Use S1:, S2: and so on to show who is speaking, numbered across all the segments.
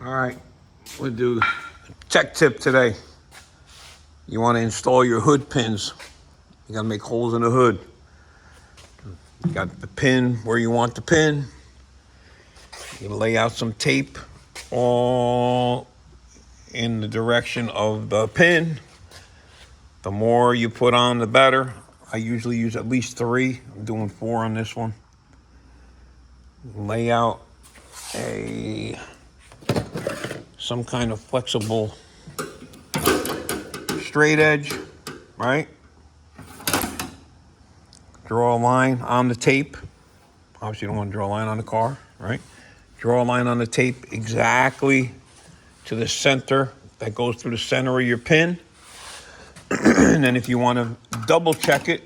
S1: All right, we'll do a tech tip today. You want to install your hood pins. You got to make holes in the hood. You got the pin where you want the pin. You lay out some tape all in the direction of the pin. The more you put on, the better. I usually use at least 3. I'm doing 4 on this one. Lay out some kind of flexible straight edge, right? Draw a line on the tape. Obviously, you don't want to draw a line on the car, right? Draw a line on the tape exactly to the center that goes through the center of your pin. And then if you want to double check it,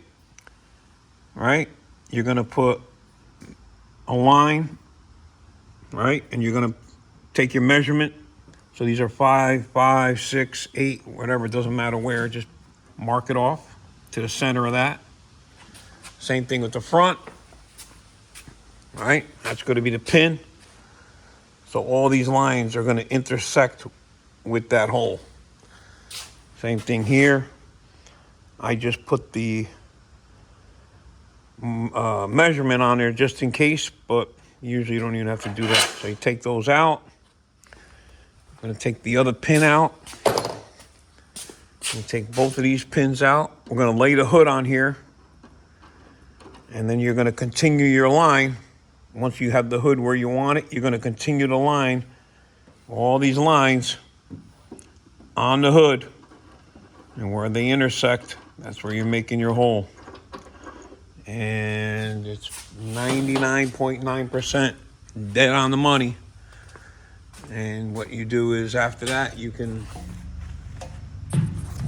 S1: right, you're going to put a line, right? And you're going to take your measurement. So these are 5, 5, 6, 8, whatever. It doesn't matter where. Just mark it off to the center of that. Same thing with the front, right? That's going to be the pin. So all these lines are going to intersect with that hole. Same thing here. I just put the measurement on there just in case, but usually you don't even have to do that. So you take those out. I'm going to take the other pin out. And take both of these pins out. We're going to lay the hood on here. And then you're going to continue your line. Once you have the hood where you want it, you're going to continue the line. All these lines on the hood. And where they intersect, that's where you're making your hole. And it's 99.9% dead on the money. And what you do is after that, you can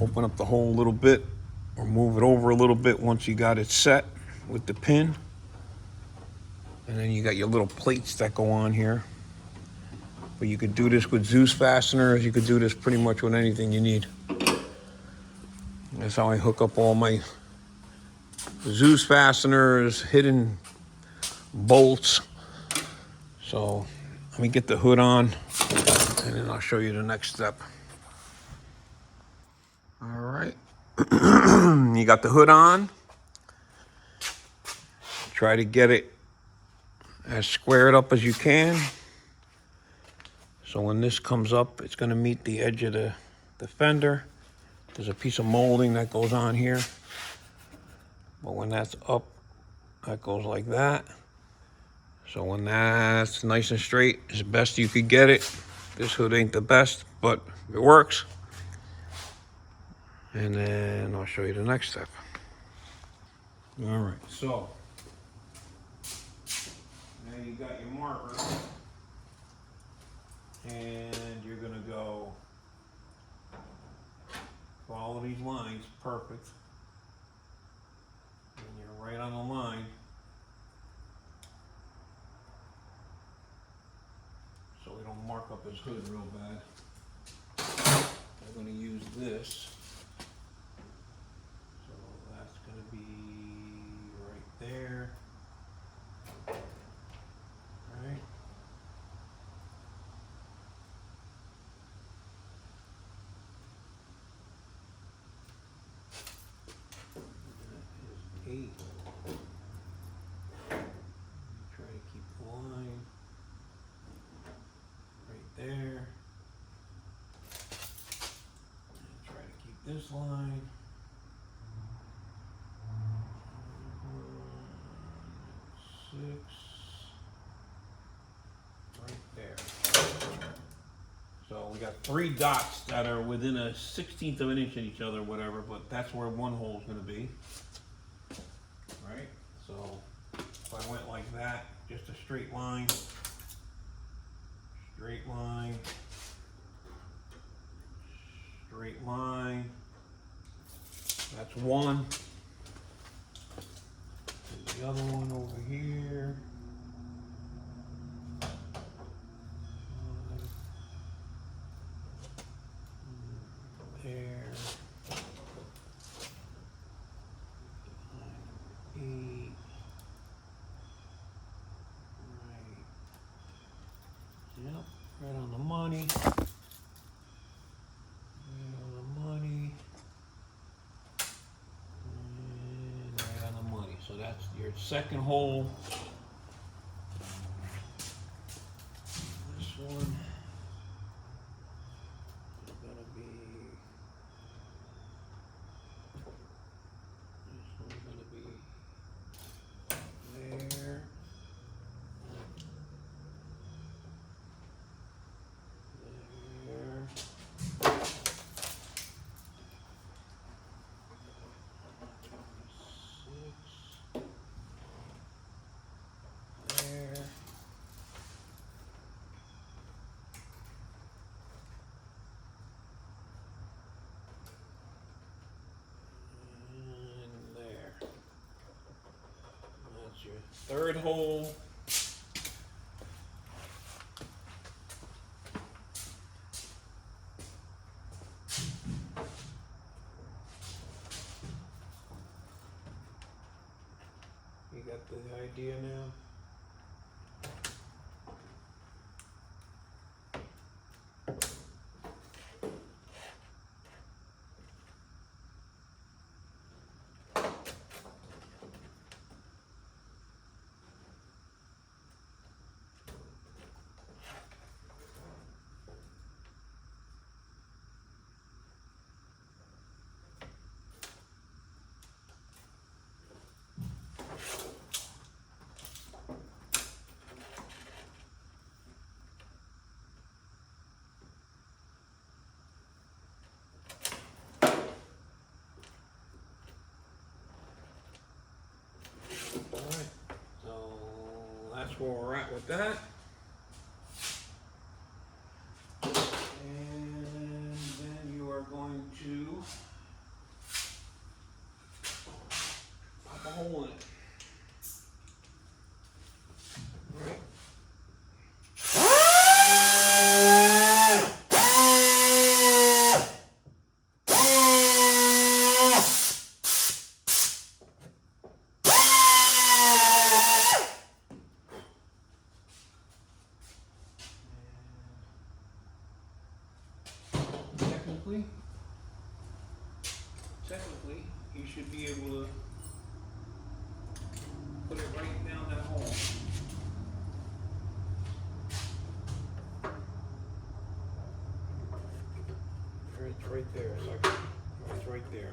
S1: open up the hole a little bit or move it over a little bit once you got it set with the pin. And then you got your little plates that go on here. But you could do this with Zeus fasteners. You could do this pretty much with anything you need. That's how I hook up all my Zeus fasteners, hidden bolts. So let me get the hood on and then I'll show you the next step. All right. You got the hood on. Try to get it as squared up as you can. So when this comes up, it's going to meet the edge of the fender. There's a piece of molding that goes on here. But when that's up, that goes like that. So when that's nice and straight, as best you could get it. This hood ain't the best, but it works. And then I'll show you the next step. All right, so now you got your marker. And you're gonna go follow these lines, perfect. And you're right on the line. So we don't mark up his hood real bad. I'm gonna use this. So that's gonna be right there. Right. That is 8. Try to keep the line right there. And try to keep this line. 6. Right there. So we got 3 dots that are within a 1/16 of an inch of each other, whatever, but that's where one hole is going to be. Right? So if I went like that, just a straight line, straight line, straight line. That's one. And the other one over here. There. 8. Right. Yep, right on the money. Right on the money. And right on the money. So that's your second hole. This one is gonna be. This one's gonna be there. There. There. And there. That's your third hole. You got the idea now? Alright, so that's where we're at with that. And then you are going to pop a hole in it. Alright. Technically, you should be able to put it right down that hole. It's right there, it's right there.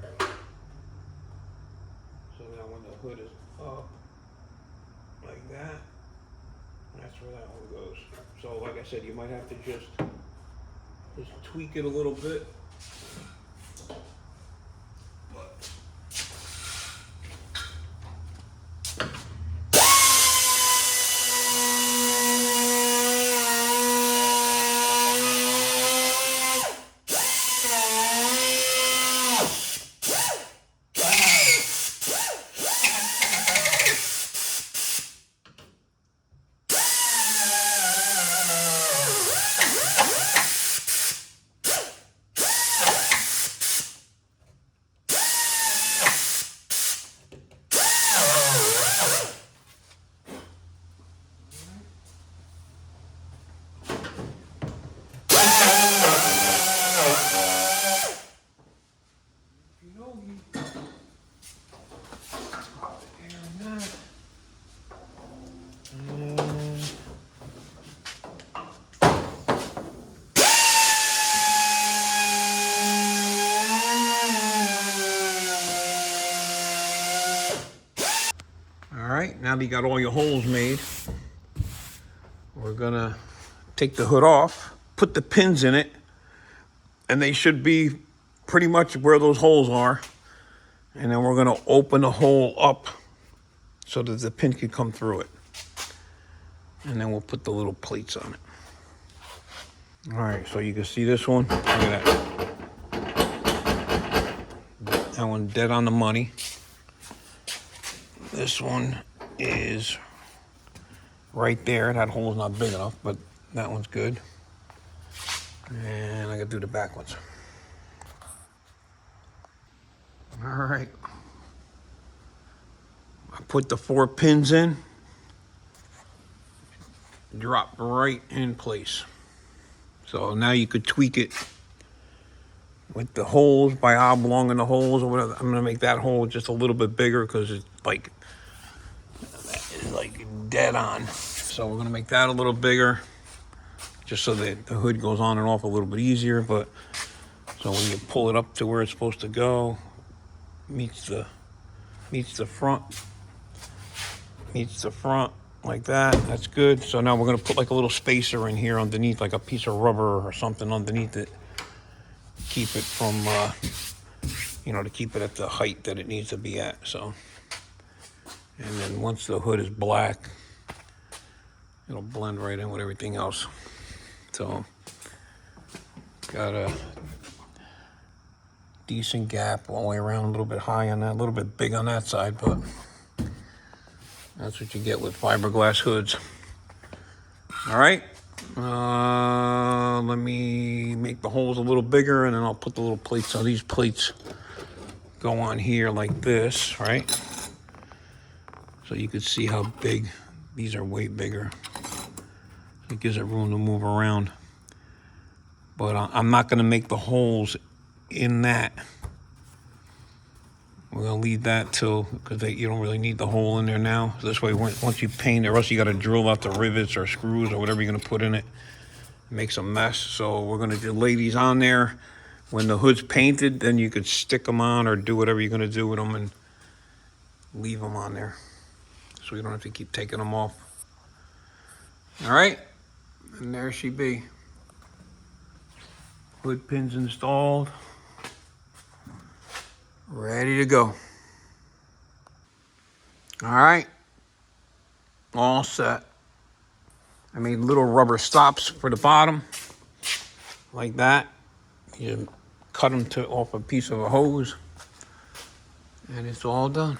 S1: So now when the hood is up, like that, that's where that one goes. So like I said, you might have to just tweak it a little bit. Alright, now that you got all your holes made, we're gonna take the hood off, put the pins in it, and they should be pretty much where those holes are. And then we're gonna open the hole up so that the pin can come through it. And then we'll put the little plates on it. Alright, so you can see this one. Look at that. That one dead on the money. This one is right there. That hole's not big enough, but that one's good. And I gotta do the back ones. All right. I put the 4 pins in. Drop right in place. So now you could tweak it with the holes by oblong in the holes or whatever. I'm gonna make that hole just a little bit bigger because it's like dead on. So we're gonna make that a little bigger, just so that the hood goes on and off a little bit easier. But so when you pull it up to where it's supposed to go, meets the front, like that. That's good. So now we're gonna put like a little spacer in here underneath, like a piece of rubber or something underneath it. Keep it from, to keep it at the height that it needs to be at. So, and then once the hood is black, it'll blend right in with everything else. So, got a decent gap all the way around, a little bit high on that, a little bit big on that side, but that's what you get with fiberglass hoods. All right. Let me make the holes a little bigger, and then I'll put the little plates. So these plates go on here like this, right? So you can see how big these are. Way bigger. It gives it room to move around. But I'm not going to make the holes in that. We're going to leave that till, because you don't really need the hole in there now. So this way, once you paint it, or else you got to drill out the rivets or screws or whatever you're going to put in it. It makes a mess. So we're going to lay these on there. When the hood's painted, then you could stick them on or do whatever you're going to do with them and leave them on there. So you don't have to keep taking them off. All right. And there she be. Hood pins installed. Ready to go. All right. All set. I made little rubber stops for the bottom. Like that. You cut them off a piece of a hose. And it's all done.